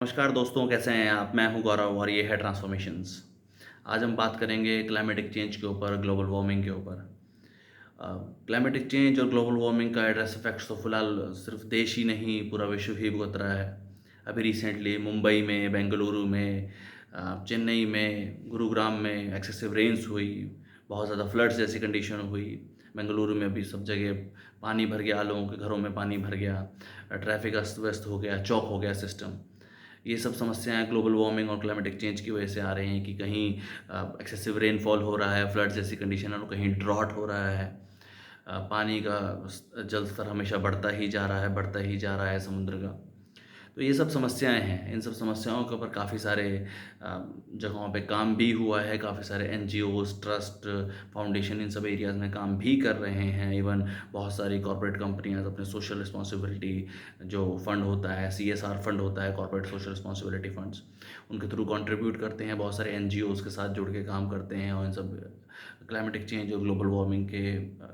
नमस्कार दोस्तों, कैसे हैं आप? मैं हूं गौरव और ये है ट्रांसफॉर्मेशंस। आज हम बात करेंगे क्लाइमेटिक चेंज के ऊपर, ग्लोबल वार्मिंग के ऊपर। क्लाइमेटिक चेंज और ग्लोबल वार्मिंग का एड्रेस इफेक्ट्स तो फिलहाल सिर्फ देश ही नहीं, पूरा विश्व ही भुगत रहा है। अभी रिसेंटली मुंबई में, बेंगलुरु में, चेन्नई में, गुरुग्राम में एक्सेसिव रेन्स हुई, बहुत ज़्यादा फ्लड्स जैसी कंडीशन हुई। बेंगलुरु में भी सब जगह पानी भर गया, लोगों के घरों में पानी भर गया, ट्रैफिक अस्त व्यस्त हो गया, चौक हो गया सिस्टम। ये सब समस्याएं ग्लोबल वार्मिंग और क्लाइमेटिक चेंज की वजह से आ रही हैं कि कहीं एक्सेसिव रेनफॉल हो रहा है, फ्लड जैसी कंडीशन है, कहीं ड्रॉट हो रहा है। पानी का जल स्तर हमेशा बढ़ता ही जा रहा है, बढ़ता ही जा रहा है समुद्र का। तो ये सब समस्याएं हैं। इन सब समस्याओं के ऊपर काफ़ी सारे जगहों पे काम भी हुआ है। काफ़ी सारे एनजीओज़, ट्रस्ट, फाउंडेशन इन सब एरियाज़ में काम भी कर रहे हैं। इवन बहुत सारी कॉर्पोरेट कंपनियां अपने सोशल रिस्पॉन्सिबिलिटी जो फंड होता है, सीएसआर फंड होता है, कॉर्पोरेट सोशल रिस्पॉन्सिबिलिटी फंड्स, उनके थ्रू कंट्रीब्यूट करते हैं। बहुत सारे एनजीओज़ के साथ जुड़ के काम करते हैं और इन सब क्लाइमेटिक चेंज और ग्लोबल वार्मिंग के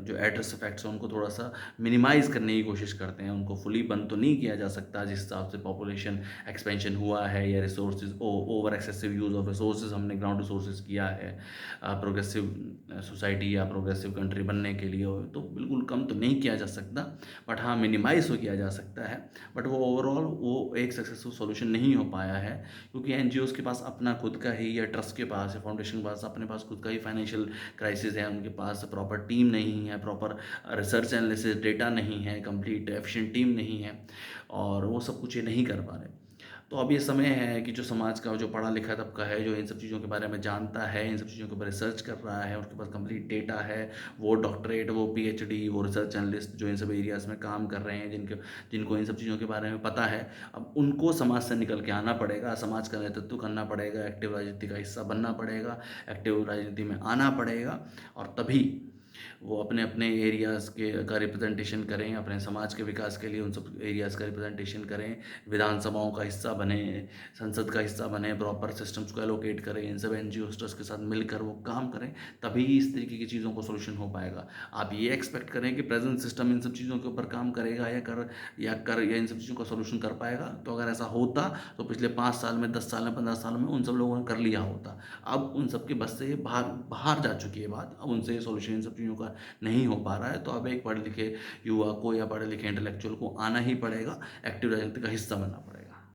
जो एड्रेस इफेक्ट्स हैं उनको थोड़ा सा मिनिमाइज़ करने की कोशिश करते हैं। उनको फुली बंद तो नहीं किया जा सकता, जिस हिसाब से पॉपुलेशन एक्सपेंशन हुआ है या resources over excessive use of resources हमने ग्राउंड रिसोर्सेज किया है प्रोग्रेसिव सोसाइटी या प्रोग्रेसिव कंट्री बनने के लिए, तो बिल्कुल कम तो नहीं किया जा सकता, बट हाँ मिनिमाइज़ तो किया जा सकता है। बट वो ओवरऑल वो एक सक्सेसफुल सॉल्यूशन नहीं हो पाया है, क्योंकि एनजीओज़ के पास अपना खुद का ही, या ट्रस्ट के पास या फाउंडेशन के पास अपने पास खुद का ही फाइनेंशियल क्राइसिस है। उनके पास प्रॉपर टीम नहीं है, प्रॉपर रिसर्च एनालिसिस डेटा नहीं है, कंप्लीट एफिशिएंट टीम नहीं है, और वो सब कुछ ये नहीं कर पा रहे। तो अब ये समय है कि जो समाज का जो पढ़ा लिखा तबका है, जो इन सब चीज़ों के बारे में जानता है, इन सब चीज़ों के ऊपर रिसर्च कर रहा है, उनके पास कंप्लीट डेटा है, वो डॉक्टरेट, वो पीएचडी, वो रिसर्च एनालिस्ट जो इन सब एरियाज़ में काम कर रहे हैं, जिनको इन सब चीज़ों के बारे में पता है, अब उनको समाज से निकल के आना पड़ेगा, समाज का नेतृत्व करना पड़ेगा, एक्टिव राजनीति का हिस्सा बनना पड़ेगा, एक्टिव राजनीति में आना पड़ेगा, और तभी वो अपने अपने एरियाज़ के का रिप्रेजेंटेशन करें, अपने समाज के विकास के लिए उन सब एरियाज़ का रिप्रेजेंटेशन करें, विधानसभाओं का हिस्सा बने, संसद का हिस्सा बने, प्रॉपर सिस्टम्स को एलोकेट करें, इन सब एनजीओ ट्रस्ट के साथ मिलकर वो काम करें, तभी इस तरीके की चीज़ों को सोल्यूशन हो पाएगा। आप ये एक्सपेक्ट करें कि प्रेजेंट सिस्टम इन सब चीज़ों के ऊपर काम करेगा या इन सब चीज़ों का सोल्यूशन कर पाएगा, तो अगर ऐसा होता तो पिछले 5 साल में, 10 साल में, 15 साल में उन सब लोगों ने कर लिया होता। अब उन सब के बस से बाहर बाहर जा चुकी है बात। अब उनसे सोल्यूशन इन सब चीज़ों का नहीं हो पा रहा है। तो अब एक पढ़े लिखे युवा को या पढ़े लिखे इंटेलेक्चुअल को आना ही पड़ेगा, एक्टिव राजनीति का हिस्सा बनना पड़ेगा।